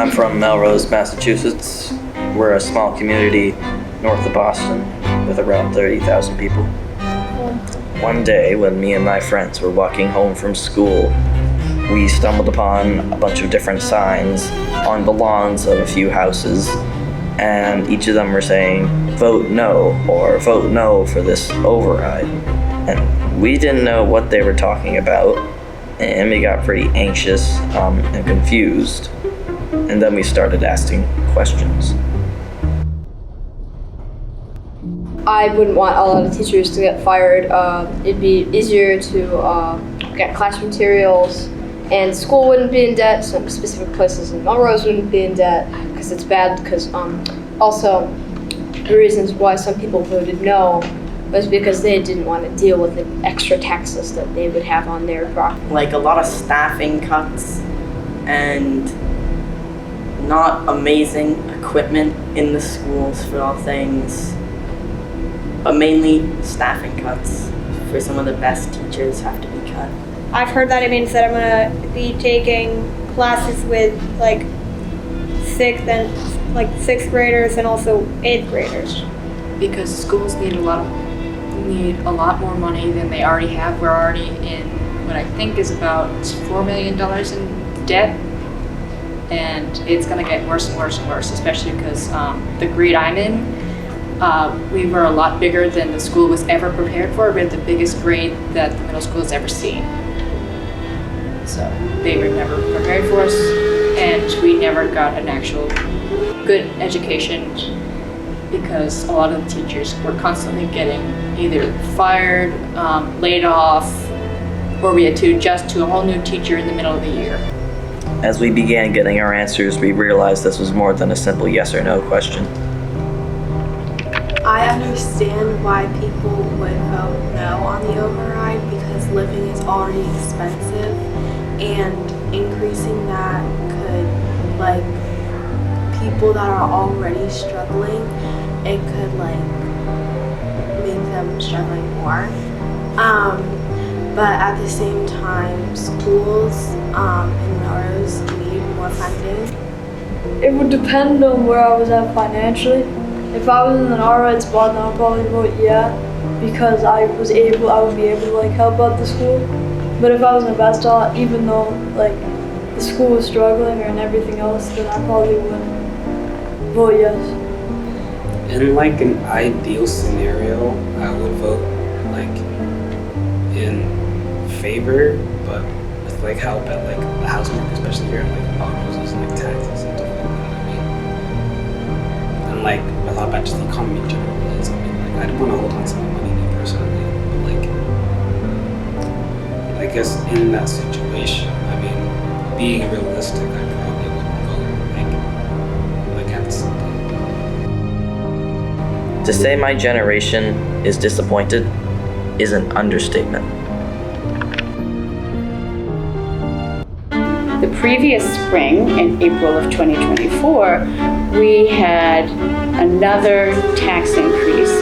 I'm from Melrose, Massachusetts. We're a small community north of Boston with around 30,000 people. One day when me and my friends were walking home from school, we stumbled upon a bunch of different signs on the lawns of a few houses, and each of them were saying, "Vote no," or "Vote no for this override." And we didn't know what they were talking about, and we got pretty anxious and confused. And then we started asking questions. I wouldn't want a lot of teachers to get fired. It'd be easier to get class materials, and school wouldn't be in debt. Some specific places in Melrose wouldn't be in debt because it's bad. Because also the reasons why some people voted no was because they didn't want to deal with the extra taxes that they would have on their property. Like a lot of staffing cuts and not amazing equipment in the schools for all things. But mainly staffing cuts for some of the best teachers have to be cut. I've heard that it means that I'm gonna be taking classes with sixth graders and also eighth graders. Because schools need a lot more money than they already have. We're already in what I think is about $4 million in debt, and it's gonna get worse and worse and worse, especially because the grade I'm in, we were a lot bigger than the school was ever prepared for. We had the biggest grade that the middle school has ever seen. So they were never prepared for us, and we never got an actual good education because a lot of the teachers were constantly getting either fired, laid off, or we had to adjust to a whole new teacher in the middle of the year. As we began getting our answers, we realized this was more than a simple yes or no question. I understand why people would vote no on the override because living is already expensive, and increasing that could, people that are already struggling, it could make them struggling more. But at the same time, schools in Melrose need more funding. It would depend on where I was at financially. If I was in an alright spot, then I'd probably vote yeah, because I would be able to help out the school. But if I was in a bad spot, even though the school was struggling and everything else, then I probably wouldn't vote yes. In an ideal scenario, I would vote in favor, but with help at the housing market, especially here in Melrose, taxes and stuff like that. And with how bad just the economy in general is, I don't want to hold on to my money personally, but I guess in that situation, being realistic, I probably would vote against something. To say my generation is disappointed is an understatement. The previous spring, in April of 2024, we had another tax increase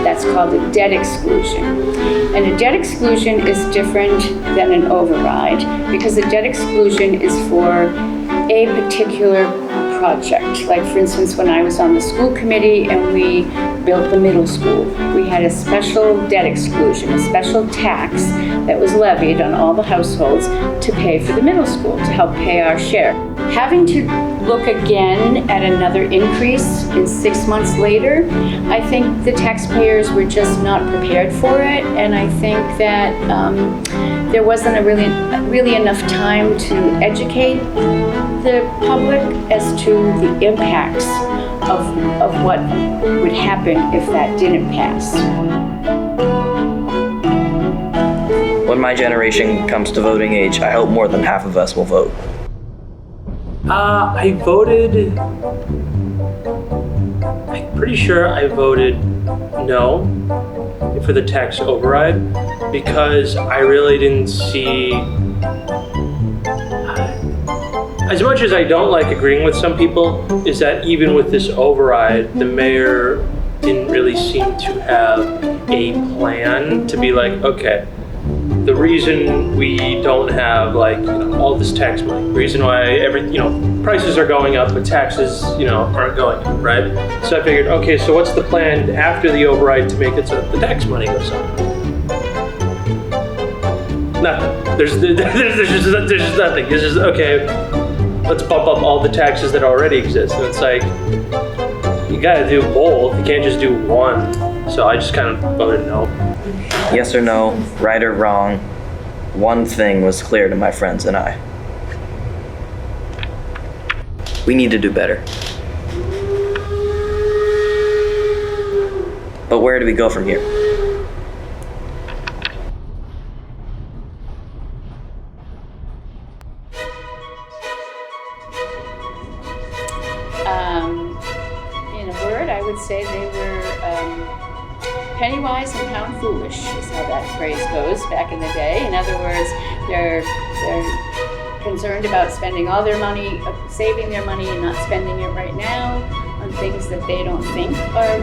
that's called a debt exclusion. And a debt exclusion is different than an override because a debt exclusion is for a particular project. Like for instance, when I was on the school committee and we built the middle school, we had a special debt exclusion, a special tax that was levied on all the households to pay for the middle school, to help pay our share. Having to look again at another increase in 6 months later, I think the taxpayers were just not prepared for it, and I think that there wasn't really enough time to educate the public as to the impacts of what would happen if that didn't pass. When my generation comes to voting age, I hope more than half of us will vote. I'm pretty sure I voted no for the tax override because I really didn't see, as much as I don't like agreeing with some people, is that even with this override, the mayor didn't really seem to have a plan to be okay, the reason we don't have like, you know, all this tax money, the reason why prices are going up, but taxes, aren't going up, right? So I figured, okay, so what's the plan after the override to make it so that the tax money goes up? Nothing. There's just nothing. It's just, okay, let's bump up all the taxes that already exist. And it's like, you gotta do both. You can't just do one. So I just kind of voted no. Yes or no, right or wrong, one thing was clear to my friends and I. We need to do better. But where do we go from here? In a word, I would say they were penny wise and pound foolish is how that phrase goes back in the day. In other words, they're concerned about spending all their money, saving their money and not spending it right now on things that they don't think are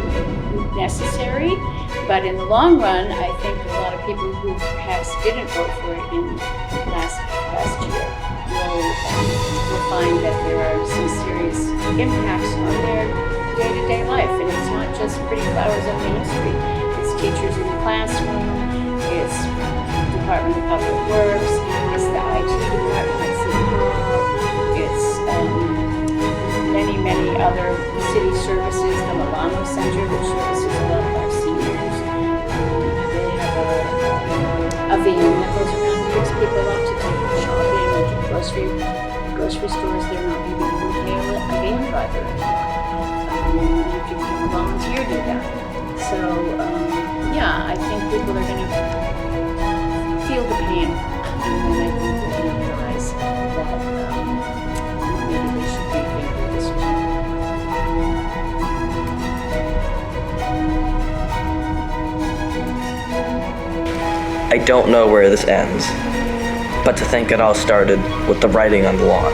necessary. But in the long run, I think a lot of people who perhaps didn't vote for it in last year will find that there are some serious impacts on their day-to-day life. And it's not just pretty flowers on Main Street. It's teachers in the classroom, it's Department of Public Works, it's the IT department at City Hall, it's many other city services, the Milano Center, which services a lot of our seniors. They have a van that goes around and picks people up to take them shopping or to grocery stores. They're not even able to pay a van driver anymore. You have to become a volunteer to do that. So, I think people are going to feel the pain, and then I think they're going to realize that maybe they should be thinking this way. I don't know where this ends, but to think it all started with the writing on the lawn.